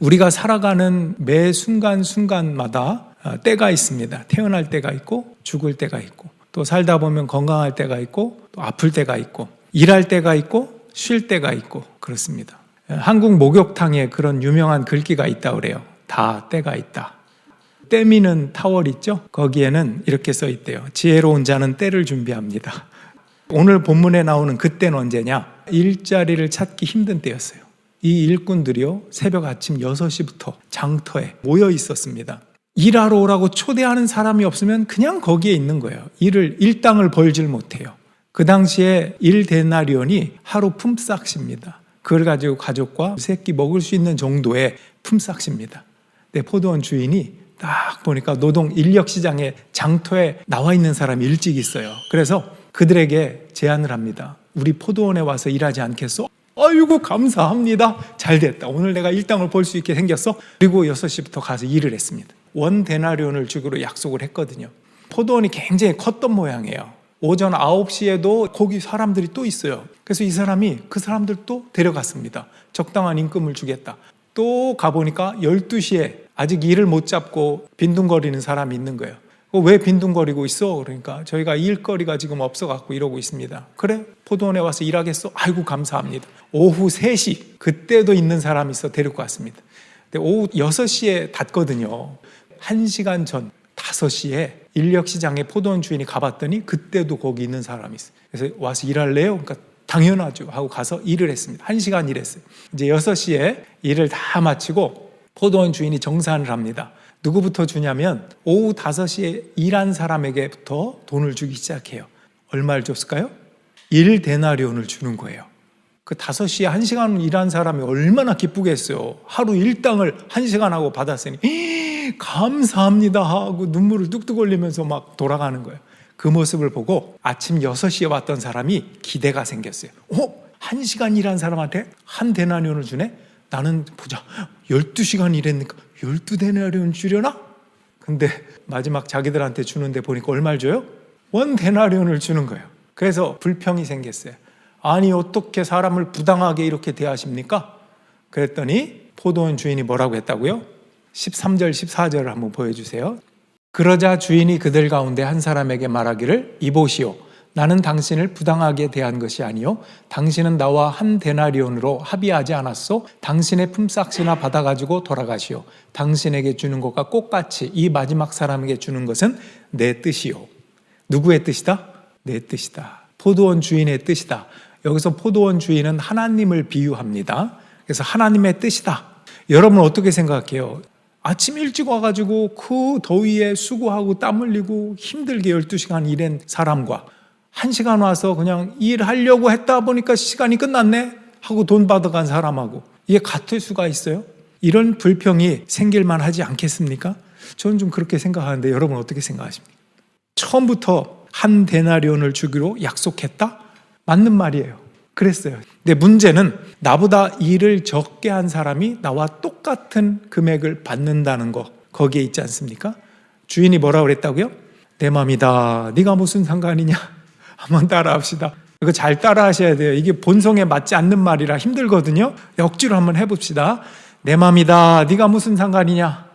우리가 살아가는 매 순간순간마다 때가 있습니다. 태어날 때가 있고 죽을 때가 있고 또 살다 보면 건강할 때가 있고 또 아플 때가 있고 일할 때가 있고 쉴 때가 있고 그렇습니다. 한국 목욕탕에 그런 유명한 글귀가 있다고 그래요. 다 때가 있다. 때미는 타월 있죠? 거기에는 이렇게 써 있대요. 지혜로운 자는 때를 준비합니다. 오늘 본문에 나오는 그때는 언제냐? 일자리를 찾기 힘든 때였어요. 이 일꾼들이요, 새벽 아침 6시부터 장터에 모여 있었습니다. 일하러 오라고 초대하는 사람이 없으면 그냥 거기에 있는 거예요. 일당을 벌질 못해요. 그 당시에 1데나리온이 하루 품삯입니다. 그걸 가지고 가족과 새끼 먹을 수 있는 정도의 품삯입니다. 근데 포도원 주인이 딱 보니까 노동 인력시장에 장터에 나와 있는 사람이 일찍 있어요. 그래서 그들에게 제안을 합니다. 우리 포도원에 와서 일하지 않겠어? 아이고 감사합니다. 잘 됐다. 오늘 내가 일당을 벌 수 있게 생겼어. 그리고 6시부터 가서 일을 했습니다. 1데나리온을 주기로 약속을 했거든요. 포도원이 굉장히 컸던 모양이에요. 오전 9시에도 거기 사람들이 또 있어요. 그래서 이 사람이 그 사람들 또 데려갔습니다. 적당한 임금을 주겠다. 또 가보니까 12시에 아직 일을 못 잡고 빈둥거리는 사람이 있는 거예요. 왜 빈둥거리고 있어? 그러니까 저희가 일거리가 지금 없어갖고 이러고 있습니다. 그래? 포도원에 와서 일하겠어? 아이고 감사합니다. 오후 3시 그때도 있는 사람이 있어 데리고 왔습니다. 근데 오후 6시에 닫거든요. 1시간 전 5시에 인력시장에 포도원 주인이 가봤더니 그때도 거기 있는 사람이 있어요. 그래서 와서 일할래요? 그러니까 당연하죠 하고 가서 일을 했습니다. 1시간 일했어요. 이제 6시에 일을 다 마치고 포도원 주인이 정산을 합니다. 누구부터 주냐면 오후 5시에 일한 사람에게부터 돈을 주기 시작해요. 얼마를 줬을까요? 1데나리온을 주는 거예요. 그 5시에 1시간 일한 사람이 얼마나 기쁘겠어요. 하루 일당을 1시간 하고 받았으니 감사합니다 하고 눈물을 뚝뚝 흘리면서 막 돌아가는 거예요. 그 모습을 보고 아침 6시에 왔던 사람이 기대가 생겼어요. 1시간 일한 사람한테 1데나리온을 주네? 나는 보자 12시간 일했으니까 12데나리온 주려나? 근데 마지막 자기들한테 주는데 보니까 얼마를 줘요? 1데나리온을 주는 거예요. 그래서 불평이 생겼어요. 아니 어떻게 사람을 부당하게 이렇게 대하십니까? 그랬더니 포도원 주인이 뭐라고 했다고요? 13절 14절을 한번 보여주세요. 그러자 주인이 그들 가운데 한 사람에게 말하기를 이보시오. 나는 당신을 부당하게 대한 것이 아니요 당신은 나와 1데나리온으로 합의하지 않았소. 당신의 품삯이나 받아가지고 돌아가시오. 당신에게 주는 것과 똑같이 이 마지막 사람에게 주는 것은 내 뜻이요. 누구의 뜻이다? 내 뜻이다. 포도원 주인의 뜻이다. 여기서 포도원 주인은 하나님을 비유합니다. 그래서 하나님의 뜻이다. 여러분 어떻게 생각해요? 아침 일찍 와가지고 그 더위에 수고하고 땀 흘리고 힘들게 12시간 일한 사람과 1시간 와서 그냥 일하려고 했다 보니까 시간이 끝났네 하고 돈 받아간 사람하고 이게 같을 수가 있어요? 이런 불평이 생길만 하지 않겠습니까? 저는 좀 그렇게 생각하는데 여러분 어떻게 생각하십니까? 처음부터 1데나리온을 주기로 약속했다? 맞는 말이에요. 그랬어요. 근데 문제는 나보다 일을 적게 한 사람이 나와 똑같은 금액을 받는다는 거 거기에 있지 않습니까? 주인이 뭐라고 그랬다고요? 내 맘이다. 네가 무슨 상관이냐? 한번 따라합시다. 이거 잘 따라하셔야 돼요. 이게 본성에 맞지 않는 말이라 힘들거든요. 억지로 한번 해봅시다. 내 맘이다. 네가 무슨 상관이냐?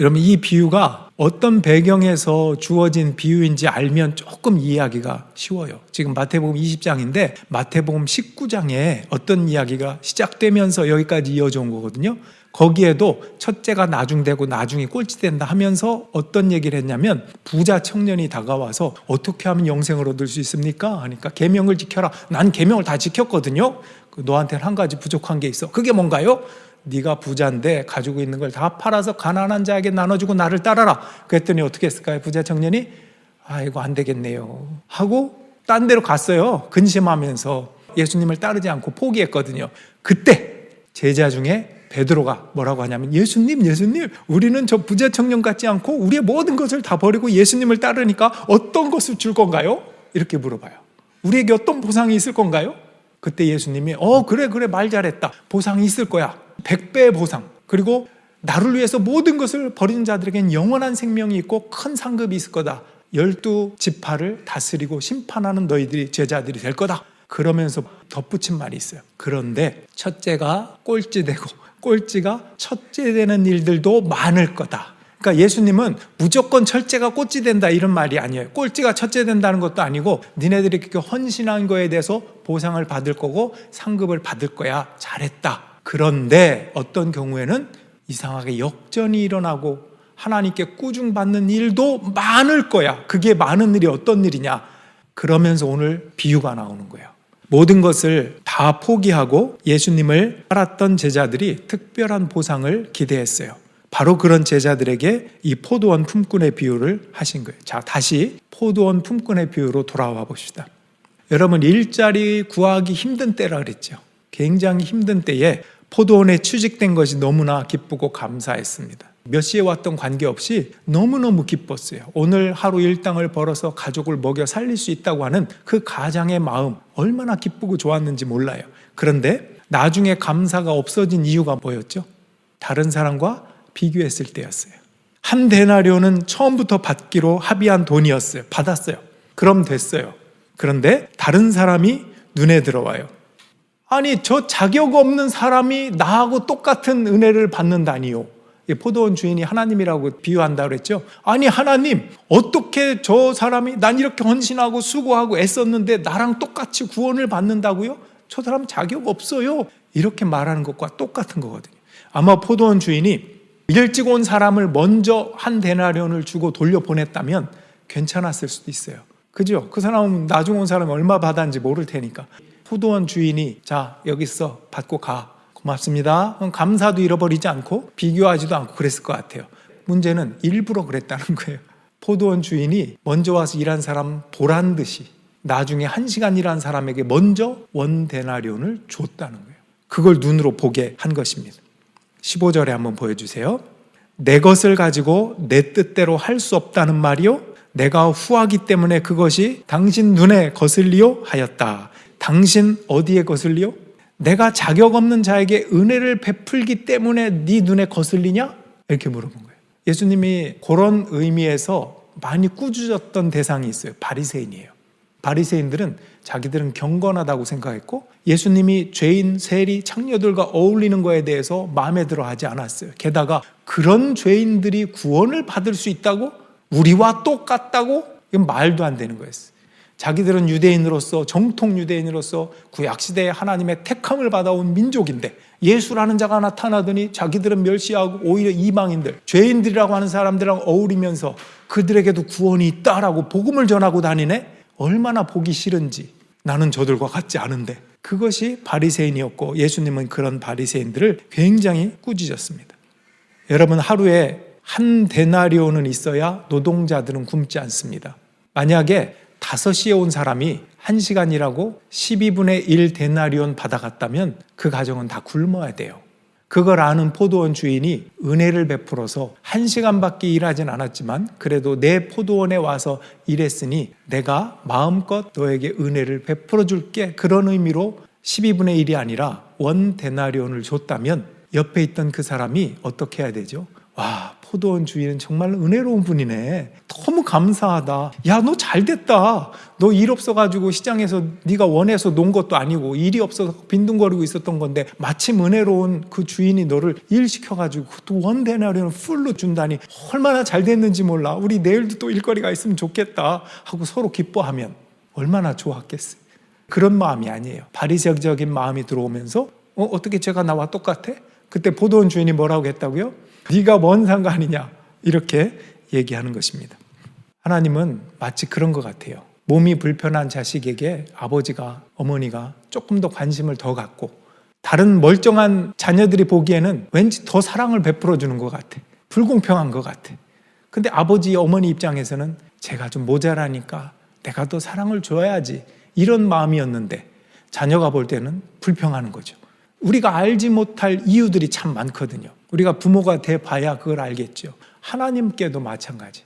여러분 이 비유가 어떤 배경에서 주어진 비유인지 알면 조금 이해하기가 쉬워요. 지금 마태복음 20장인데 마태복음 19장에 어떤 이야기가 시작되면서 여기까지 이어져 온 거거든요. 거기에도 첫째가 나중되고 나중에 꼴찌된다 하면서 어떤 얘기를 했냐면 부자 청년이 다가와서 어떻게 하면 영생을 얻을 수 있습니까? 하니까 계명을 지켜라. 난 계명을 다 지켰거든요. 너한테는 한 가지 부족한 게 있어. 그게 뭔가요? 네가 부자인데 가지고 있는 걸 다 팔아서 가난한 자에게 나눠주고 나를 따라라. 그랬더니 어떻게 했을까요? 부자 청년이 이거 안 되겠네요 하고 딴 데로 갔어요. 근심하면서 예수님을 따르지 않고 포기했거든요. 그때 제자 중에 베드로가 뭐라고 하냐면 예수님 우리는 저 부자 청년 같지 않고 우리의 모든 것을 다 버리고 예수님을 따르니까 어떤 것을 줄 건가요? 이렇게 물어봐요. 우리에게 어떤 보상이 있을 건가요? 그때 예수님이 그래 말 잘했다. 보상이 있을 거야. 100배의 보상. 그리고 나를 위해서 모든 것을 버린 자들에겐 영원한 생명이 있고 큰 상급이 있을 거다. 12지파를 다스리고 심판하는 너희들이 제자들이 될 거다. 그러면서 덧붙인 말이 있어요. 그런데 첫째가 꼴찌되고 꼴찌가 첫째 되는 일들도 많을 거다. 그러니까 예수님은 무조건 첫째가 꼴찌 된다 이런 말이 아니에요. 꼴찌가 첫째 된다는 것도 아니고 니네들이 그렇게 헌신한 거에 대해서 보상을 받을 거고 상급을 받을 거야. 잘했다. 그런데 어떤 경우에는 이상하게 역전이 일어나고 하나님께 꾸중받는 일도 많을 거야. 그게 많은 일이 어떤 일이냐? 그러면서 오늘 비유가 나오는 거예요. 모든 것을 다 포기하고 예수님을 따랐던 제자들이 특별한 보상을 기대했어요. 바로 그런 제자들에게 이 포도원 품꾼의 비유를 하신 거예요. 자, 다시 포도원 품꾼의 비유로 돌아와 봅시다. 여러분, 일자리 구하기 힘든 때라 그랬죠. 굉장히 힘든 때에 포도원에 취직된 것이 너무나 기쁘고 감사했습니다. 몇 시에 왔던 관계없이 너무너무 기뻤어요. 오늘 하루 일당을 벌어서 가족을 먹여 살릴 수 있다고 하는 그 가장의 마음 얼마나 기쁘고 좋았는지 몰라요. 그런데 나중에 감사가 없어진 이유가 뭐였죠? 다른 사람과 비교했을 때였어요. 한 데나리온은 처음부터 받기로 합의한 돈이었어요. 받았어요. 그럼 됐어요. 그런데 다른 사람이 눈에 들어와요. 아니, 저 자격 없는 사람이 나하고 똑같은 은혜를 받는다니요. 포도원 주인이 하나님이라고 비유한다 그랬죠. 아니, 하나님, 어떻게 저 사람이 난 이렇게 헌신하고 수고하고 애썼는데 나랑 똑같이 구원을 받는다고요? 저 사람 자격 없어요. 이렇게 말하는 것과 똑같은 거거든요. 아마 포도원 주인이 일찍 온 사람을 먼저 한 데나리온을 주고 돌려보냈다면 괜찮았을 수도 있어요. 그죠? 그 사람은 나중 온 사람이 얼마 받았는지 모를 테니까. 포도원 주인이 자, 여기 있어, 받고 가, 고맙습니다, 감사도 잃어버리지 않고 비교하지도 않고 그랬을 것 같아요. 문제는 일부러 그랬다는 거예요. 포도원 주인이 먼저 와서 일한 사람 보란 듯이 나중에 1시간 일한 사람에게 먼저 원 데나리온을 줬다는 거예요. 그걸 눈으로 보게 한 것입니다. 15절에 한번 보여주세요. 내 것을 가지고 내 뜻대로 할 수 없다는 말이요, 내가 후하기 때문에 그것이 당신 눈에 거슬리요 하였다. 당신 어디에 거슬리요? 내가 자격 없는 자에게 은혜를 베풀기 때문에 네 눈에 거슬리냐? 이렇게 물어본 거예요. 예수님이 그런 의미에서 많이 꾸짖었던 대상이 있어요. 바리새인이에요. 바리새인들은 자기들은 경건하다고 생각했고 예수님이 죄인, 세리, 창녀들과 어울리는 거에 대해서 마음에 들어 하지 않았어요. 게다가 그런 죄인들이 구원을 받을 수 있다고? 우리와 똑같다고? 이건 말도 안 되는 거였어요. 자기들은 유대인으로서, 정통 유대인으로서 구약시대에 하나님의 택함을 받아온 민족인데 예수라는 자가 나타나더니 자기들은 멸시하고 오히려 이방인들, 죄인들이라고 하는 사람들이랑 어울리면서 그들에게도 구원이 있다라고 복음을 전하고 다니네? 얼마나 보기 싫은지. 나는 저들과 같지 않은데. 그것이 바리새인이었고 예수님은 그런 바리새인들을 굉장히 꾸짖었습니다. 여러분, 하루에 한 데나리온은 있어야 노동자들은 굶지 않습니다. 만약에 5시에 온 사람이 1시간 일하고 12분의 1 데나리온 받아갔다면 그 가정은 다 굶어야 돼요. 그걸 아는 포도원 주인이 은혜를 베풀어서 1시간밖에 일하진 않았지만 그래도 내 포도원에 와서 일했으니 내가 마음껏 너에게 은혜를 베풀어 줄게, 그런 의미로 12분의 1이 아니라 원 데나리온을 줬다면 옆에 있던 그 사람이 어떻게 해야 되죠? 와, 포도원 주인은 정말 은혜로운 분이네. 너무 감사하다. 야, 너 잘됐다. 너 일 없어가지고 시장에서 네가 원해서 논 것도 아니고 일이 없어서 빈둥거리고 있었던 건데 마침 은혜로운 그 주인이 너를 일 시켜가지고 또 원 데나리온을 풀로 준다니 얼마나 잘됐는지 몰라. 우리 내일도 또 일거리가 있으면 좋겠다 하고 서로 기뻐하면 얼마나 좋았겠어요. 그런 마음이 아니에요. 바리새적인 마음이 들어오면서 어떻게 제가 나와 똑같아? 그때 포도원 주인이 뭐라고 했다고요? 네가 뭔 상관이냐, 이렇게 얘기하는 것입니다. 하나님은 마치 그런 것 같아요. 몸이 불편한 자식에게 아버지가, 어머니가 조금 더 관심을 더 갖고 다른 멀쩡한 자녀들이 보기에는 왠지 더 사랑을 베풀어 주는 것 같아. 불공평한 것 같아. 근데 아버지, 어머니 입장에서는 제가 좀 모자라니까 내가 더 사랑을 줘야지, 이런 마음이었는데 자녀가 볼 때는 불평하는 거죠. 우리가 알지 못할 이유들이 참 많거든요. 우리가 부모가 돼 봐야 그걸 알겠죠. 하나님께도 마찬가지.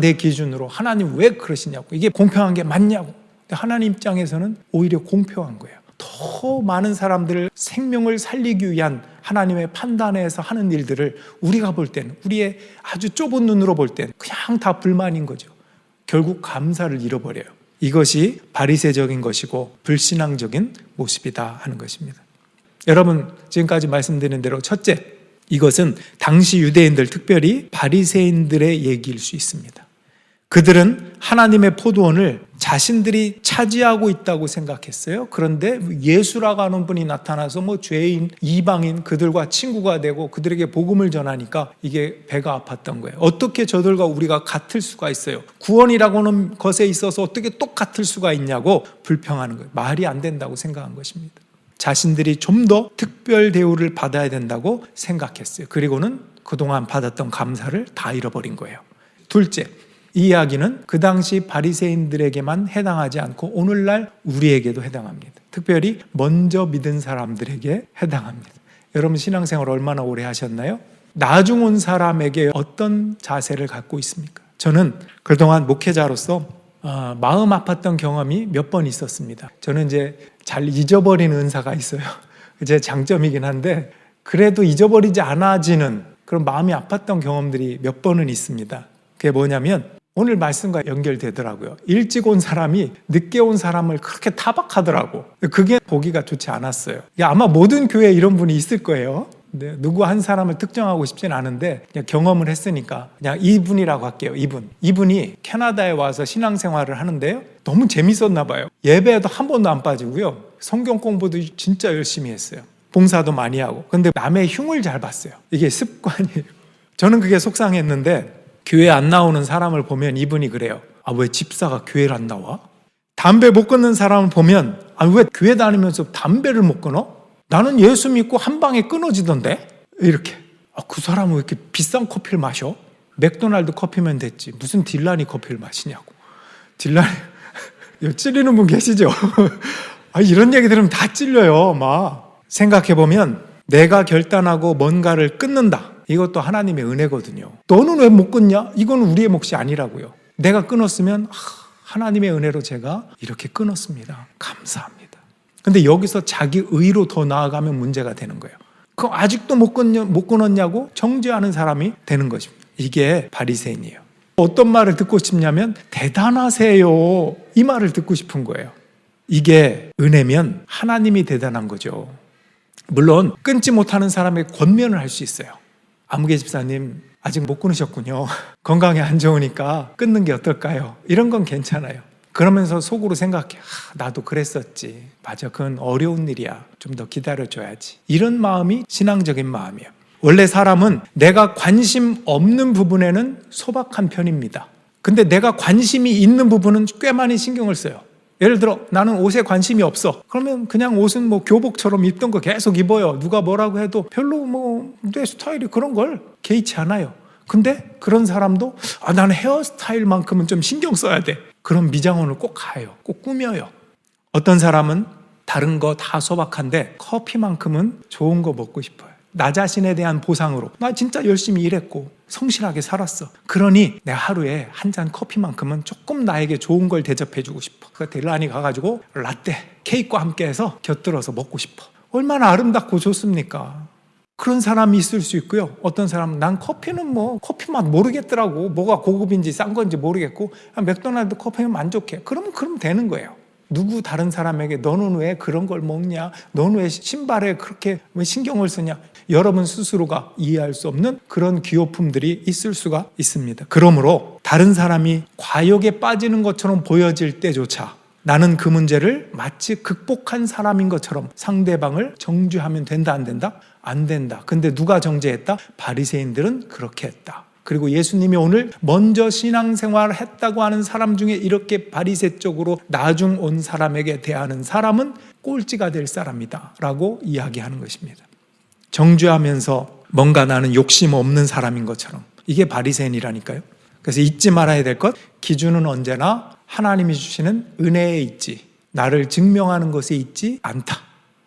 내 기준으로 하나님 왜 그러시냐고, 이게 공평한 게 맞냐고. 근데 하나님 입장에서는 오히려 공평한 거예요. 더 많은 사람들을 생명을 살리기 위한 하나님의 판단에서 하는 일들을 우리가 볼 때는, 우리의 아주 좁은 눈으로 볼 때는 그냥 다 불만인 거죠. 결국 감사를 잃어버려요. 이것이 바리새적인 것이고 불신앙적인 모습이다 하는 것입니다. 여러분, 지금까지 말씀드린 대로 첫째, 이것은 당시 유대인들, 특별히 바리새인들의 얘기일 수 있습니다. 그들은 하나님의 포도원을 자신들이 차지하고 있다고 생각했어요. 그런데 예수라고 하는 분이 나타나서 죄인, 이방인 그들과 친구가 되고 그들에게 복음을 전하니까 이게 배가 아팠던 거예요. 어떻게 저들과 우리가 같을 수가 있어요? 구원이라고 하는 것에 있어서 어떻게 똑같을 수가 있냐고 불평하는 거예요. 말이 안 된다고 생각한 것입니다. 자신들이 좀 더 특별 대우를 받아야 된다고 생각했어요. 그리고는 그동안 받았던 감사를 다 잃어버린 거예요. 둘째, 이 이야기는 그 당시 바리새인들에게만 해당하지 않고 오늘날 우리에게도 해당합니다. 특별히 먼저 믿은 사람들에게 해당합니다. 여러분 신앙생활 얼마나 오래 하셨나요? 나중 온 사람에게 어떤 자세를 갖고 있습니까? 저는 그동안 목회자로서 마음 아팠던 경험이 몇 번 있었습니다. 저는 이제 잘 잊어버리는 은사가 있어요. 제 장점이긴 한데 그래도 잊어버리지 않아지는 그런 마음이 아팠던 경험들이 몇 번은 있습니다. 그게 뭐냐면 오늘 말씀과 연결되더라고요. 일찍 온 사람이 늦게 온 사람을 그렇게 타박하더라고. 그게 보기가 좋지 않았어요. 아마 모든 교회에 이런 분이 있을 거예요. 근데 누구 한 사람을 특정하고 싶진 않은데 그냥 경험을 했으니까 그냥 이분이라고 할게요. 이분이 캐나다에 와서 신앙생활을 하는데요. 너무 재밌었나 봐요. 예배에도 한 번도 안 빠지고요. 성경 공부도 진짜 열심히 했어요. 봉사도 많이 하고. 근데 남의 흉을 잘 봤어요. 이게 습관이에요. 저는 그게 속상했는데 교회 안 나오는 사람을 보면 이분이 그래요. 왜 집사가 교회를 안 나와? 담배 못 끊는 사람을 보면 왜 교회 다니면서 담배를 못 끊어? 나는 예수 믿고 한 방에 끊어지던데? 이렇게. 그 사람은 왜 이렇게 비싼 커피를 마셔? 맥도날드 커피면 됐지. 무슨 딜라니 커피를 마시냐고. 딜라니 찔리는 분 계시죠? 이런 얘기 들으면 다 찔려요. 막 생각해보면 내가 결단하고 뭔가를 끊는다. 이것도 하나님의 은혜거든요. 너는 왜 못 끊냐? 이건 우리의 몫이 아니라고요. 내가 끊었으면 하나님의 은혜로 제가 이렇게 끊었습니다. 감사합니다. 근데 여기서 자기 의로 더 나아가면 문제가 되는 거예요. 그럼 아직도 못 끊었냐고 정죄하는 사람이 되는 것입니다. 이게 바리새인이에요. 어떤 말을 듣고 싶냐면 대단하세요. 이 말을 듣고 싶은 거예요. 이게 은혜면 하나님이 대단한 거죠. 물론 끊지 못하는 사람에게 권면을 할 수 있어요. 아무개 집사님 아직 못 끊으셨군요. 건강에 안 좋으니까 끊는 게 어떨까요? 이런 건 괜찮아요. 그러면서 속으로 생각해. 나도 그랬었지. 맞아, 그건 어려운 일이야. 좀 더 기다려줘야지. 이런 마음이 신앙적인 마음이에요. 원래 사람은 내가 관심 없는 부분에는 소박한 편입니다. 근데 내가 관심이 있는 부분은 꽤 많이 신경을 써요. 예를 들어 나는 옷에 관심이 없어. 그러면 그냥 옷은 교복처럼 입던 거 계속 입어요. 누가 뭐라고 해도 별로 내 스타일이 그런 걸 개의치 않아요. 근데 그런 사람도 나는 헤어스타일만큼은 좀 신경 써야 돼. 그럼 미장원을 꼭 가요. 꼭 꾸며요. 어떤 사람은 다른 거 다 소박한데 커피만큼은 좋은 거 먹고 싶어요. 나 자신에 대한 보상으로 나 진짜 열심히 일했고 성실하게 살았어. 그러니 내가 하루에 한 잔 커피만큼은 조금 나에게 좋은 걸 대접해주고 싶어. 그 딜라니 가가지고 라떼, 케이크와 함께해서 곁들여서 먹고 싶어. 얼마나 아름답고 좋습니까? 그런 사람이 있을 수 있고요. 어떤 사람은 난 커피는 커피 맛 모르겠더라고. 뭐가 고급인지 싼 건지 모르겠고 맥도날드 커피는 만족해. 그러면 되는 거예요. 누구 다른 사람에게 너는 왜 그런 걸 먹냐? 너는 왜 신발에 그렇게 왜 신경을 쓰냐? 여러분 스스로가 이해할 수 없는 그런 기호품들이 있을 수가 있습니다. 그러므로 다른 사람이 과욕에 빠지는 것처럼 보여질 때조차 나는 그 문제를 마치 극복한 사람인 것처럼 상대방을 정죄하면 된다, 안 된다? 안 된다. 근데 누가 정죄했다? 바리새인들은 그렇게 했다. 그리고 예수님이 오늘 먼저 신앙생활을 했다고 하는 사람 중에 이렇게 바리새적으로 나중 온 사람에게 대하는 사람은 꼴찌가 될 사람이다 라고 이야기하는 것입니다. 정죄하면서 뭔가 나는 욕심 없는 사람인 것처럼. 이게 바리새인이라니까요. 그래서 잊지 말아야 될 것, 기준은 언제나 하나님이 주시는 은혜에 있지 나를 증명하는 것에 있지 않다.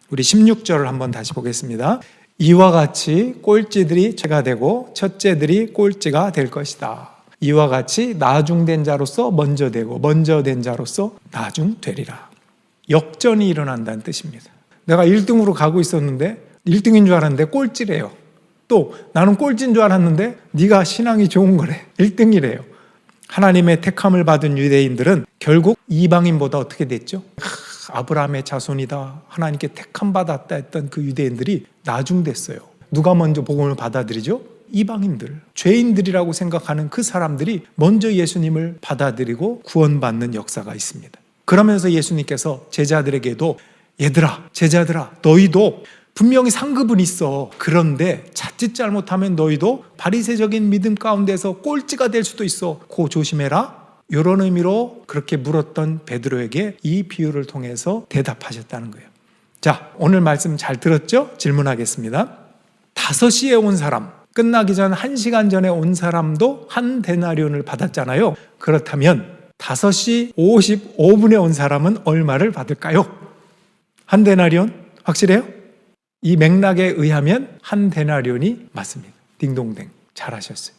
우리 16절을 한번 다시 보겠습니다. 이와 같이 꼴찌들이 죄가 되고 첫째들이 꼴찌가 될 것이다. 이와 같이 나중된 자로서 먼저 되고 먼저 된 자로서 나중되리라. 역전이 일어난다는 뜻입니다. 내가 1등으로 가고 있었는데 1등인 줄 알았는데 꼴찌래요. 또 나는 꼴찌인 줄 알았는데 네가 신앙이 좋은 거래. 1등이래요. 하나님의 택함을 받은 유대인들은 결국 이방인보다 어떻게 됐죠? 아브라함의 자손이다, 하나님께 택함 받았다 했던 그 유대인들이 나중됐어요. 누가 먼저 복음을 받아들이죠? 이방인들, 죄인들이라고 생각하는 그 사람들이 먼저 예수님을 받아들이고 구원받는 역사가 있습니다. 그러면서 예수님께서 제자들에게도 얘들아, 제자들아, 너희도 분명히 상급은 있어. 그런데 자칫 잘못하면 너희도 바리새적인 믿음 가운데서 꼴찌가 될 수도 있어. 고 조심해라. 이런 의미로 그렇게 물었던 베드로에게 이 비유를 통해서 대답하셨다는 거예요. 자, 오늘 말씀 잘 들었죠? 질문하겠습니다. 5시에 온 사람, 끝나기 전 1시간 전에 온 사람도 한 데나리온을 받았잖아요. 그렇다면 5시 55분에 온 사람은 얼마를 받을까요? 한 데나리온? 확실해요? 이 맥락에 의하면 한 데나리온이 맞습니다. 딩동댕. 잘하셨어요.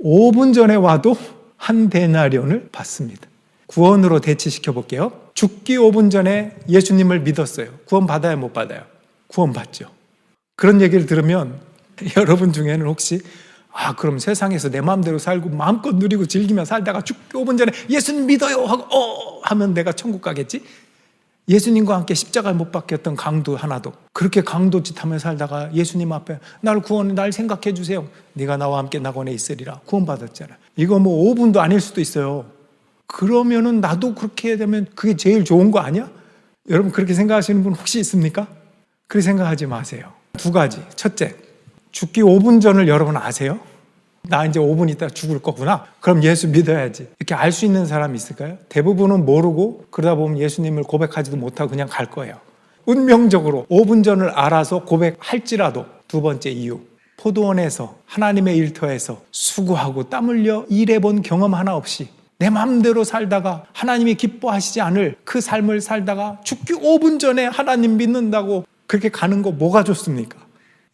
5분 전에 와도 한 데나리온을 받습니다. 구원으로 대치시켜 볼게요. 죽기 5분 전에 예수님을 믿었어요. 구원 받아요, 못 받아요? 구원 받죠. 그런 얘기를 들으면 여러분 중에는 혹시 그럼 세상에서 내 마음대로 살고 마음껏 누리고 즐기며 살다가 죽기 5분 전에 예수님 믿어요 하고 하면 내가 천국 가겠지? 예수님과 함께 십자가에 못 박혔던 강도 하나도 그렇게 강도짓 하며 살다가 예수님 앞에 날 구원해, 날 생각해 주세요. 네가 나와 함께 낙원에 있으리라. 구원 받았잖아. 이거 뭐 5분도 아닐 수도 있어요. 그러면은 나도 그렇게 되면 그게 제일 좋은 거 아니야? 여러분 그렇게 생각하시는 분 혹시 있습니까? 그렇게 생각하지 마세요. 2가지. 첫째, 죽기 5분 전을 여러분 아세요? 나 이제 5분 있다 죽을 거구나. 그럼 예수 믿어야지. 이렇게 알 수 있는 사람이 있을까요? 대부분은 모르고 그러다 보면 예수님을 고백하지도 못하고 그냥 갈 거예요. 운명적으로 5분 전을 알아서 고백할지라도. 2번째 이유, 포도원에서 하나님의 일터에서 수고하고 땀 흘려 일해본 경험 하나 없이 내 마음대로 살다가 하나님이 기뻐하시지 않을 그 삶을 살다가 죽기 5분 전에 하나님 믿는다고 그렇게 가는 거 뭐가 좋습니까?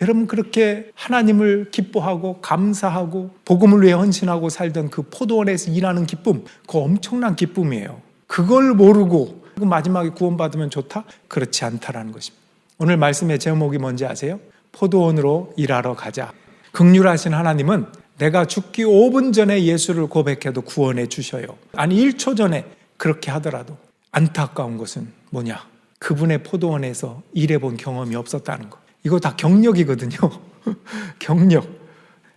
여러분 그렇게 하나님을 기뻐하고 감사하고 복음을 위해 헌신하고 살던 그 포도원에서 일하는 기쁨, 그거 엄청난 기쁨이에요. 그걸 모르고 마지막에 구원받으면 좋다? 그렇지 않다라는 것입니다. 오늘 말씀의 제목이 뭔지 아세요? 포도원으로 일하러 가자. 긍휼하신 하나님은 내가 죽기 5분 전에 예수를 고백해도 구원해 주셔요. 아니 1초 전에 그렇게 하더라도. 안타까운 것은 뭐냐? 그분의 포도원에서 일해본 경험이 없었다는 거. 이거 다 경력이거든요. 경력.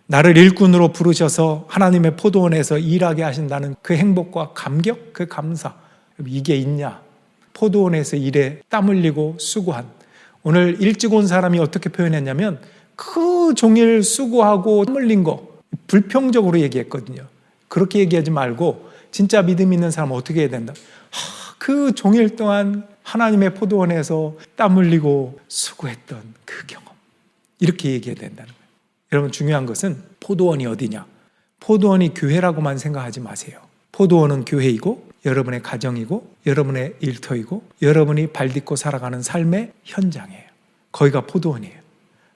나를 일꾼으로 부르셔서 하나님의 포도원에서 일하게 하신다는 그 행복과 감격, 그 감사. 이게 있냐? 포도원에서 일에 땀 흘리고 수고한. 오늘 일찍 온 사람이 어떻게 표현했냐면 그 종일 수고하고 땀 흘린 거 불평적으로 얘기했거든요. 그렇게 얘기하지 말고 진짜 믿음 있는 사람은 어떻게 해야 된다? 그 종일 동안 하나님의 포도원에서 땀 흘리고 수고했던 그 경험. 이렇게 얘기해야 된다는 거예요. 여러분 중요한 것은 포도원이 어디냐? 포도원이 교회라고만 생각하지 마세요. 포도원은 교회이고 여러분의 가정이고 여러분의 일터이고 여러분이 발딛고 살아가는 삶의 현장이에요. 거기가 포도원이에요.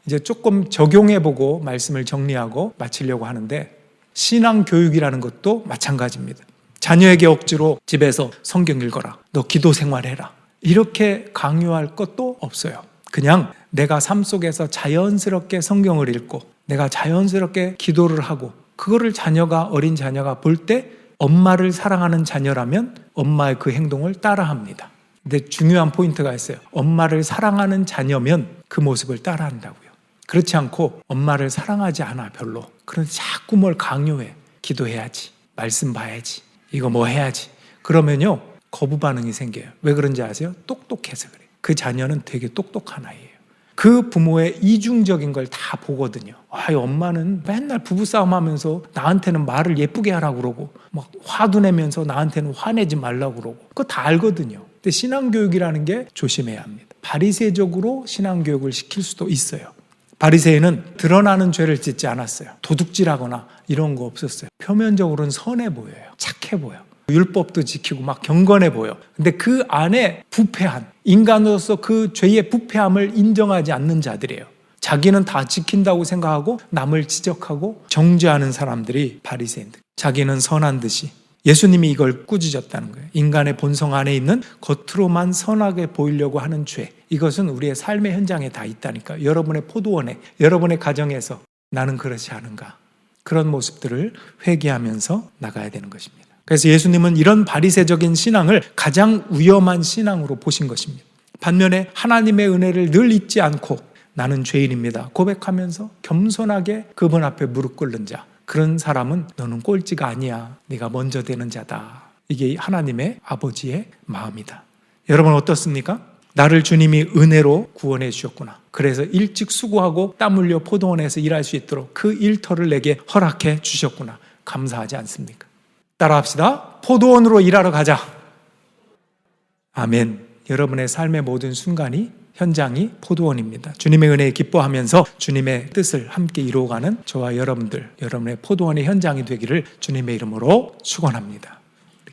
이제 조금 적용해보고 말씀을 정리하고 마치려고 하는데 신앙교육이라는 것도 마찬가지입니다. 자녀에게 억지로 집에서 성경 읽어라. 너 기도 생활해라. 이렇게 강요할 것도 없어요. 그냥 내가 삶 속에서 자연스럽게 성경을 읽고 내가 자연스럽게 기도를 하고 그거를 어린 자녀가 볼 때 엄마를 사랑하는 자녀라면 엄마의 그 행동을 따라합니다. 근데 중요한 포인트가 있어요. 엄마를 사랑하는 자녀면 그 모습을 따라한다고요. 그렇지 않고 엄마를 사랑하지 않아 별로. 그런데 자꾸 뭘 강요해. 기도해야지. 말씀 봐야지. 이거 뭐 해야지. 그러면요. 거부 반응이 생겨요. 왜 그런지 아세요? 똑똑해서 그래요. 그 자녀는 되게 똑똑한 아이예요. 그 부모의 이중적인 걸 다 보거든요. 엄마는 맨날 부부싸움 하면서 나한테는 말을 예쁘게 하라고 그러고 막 화도 내면서 나한테는 화내지 말라고 그러고 그거 다 알거든요. 근데 신앙교육이라는 게 조심해야 합니다. 바리새적으로 신앙교육을 시킬 수도 있어요. 바리새인은 드러나는 죄를 짓지 않았어요. 도둑질하거나 이런 거 없었어요. 표면적으로는 선해 보여요. 착해 보여. 율법도 지키고 막 경건해 보여. 근데 그 안에 부패한, 인간으로서 그 죄의 부패함을 인정하지 않는 자들이에요. 자기는 다 지킨다고 생각하고 남을 지적하고 정죄하는 사람들이 바리새인들. 자기는 선한 듯이. 예수님이 이걸 꾸짖었다는 거예요. 인간의 본성 안에 있는 겉으로만 선하게 보이려고 하는 죄. 이것은 우리의 삶의 현장에 다 있다니까. 여러분의 포도원에, 여러분의 가정에서 나는 그렇지 않은가. 그런 모습들을 회개하면서 나가야 되는 것입니다. 그래서 예수님은 이런 바리새적인 신앙을 가장 위험한 신앙으로 보신 것입니다. 반면에 하나님의 은혜를 늘 잊지 않고 나는 죄인입니다 고백하면서 겸손하게 그분 앞에 무릎 꿇는 자, 그런 사람은 너는 꼴찌가 아니야, 네가 먼저 되는 자다. 이게 하나님의 아버지의 마음이다. 여러분 어떻습니까? 나를 주님이 은혜로 구원해 주셨구나, 그래서 일찍 수고하고 땀 흘려 포도원에서 일할 수 있도록 그 일터를 내게 허락해 주셨구나, 감사하지 않습니까? 따라합시다. 포도원으로 일하러 가자. 아멘. 여러분의 삶의 모든 순간이, 현장이 포도원입니다. 주님의 은혜에 기뻐하면서 주님의 뜻을 함께 이루어가는 저와 여러분들, 여러분의 포도원의 현장이 되기를 주님의 이름으로 축원합니다.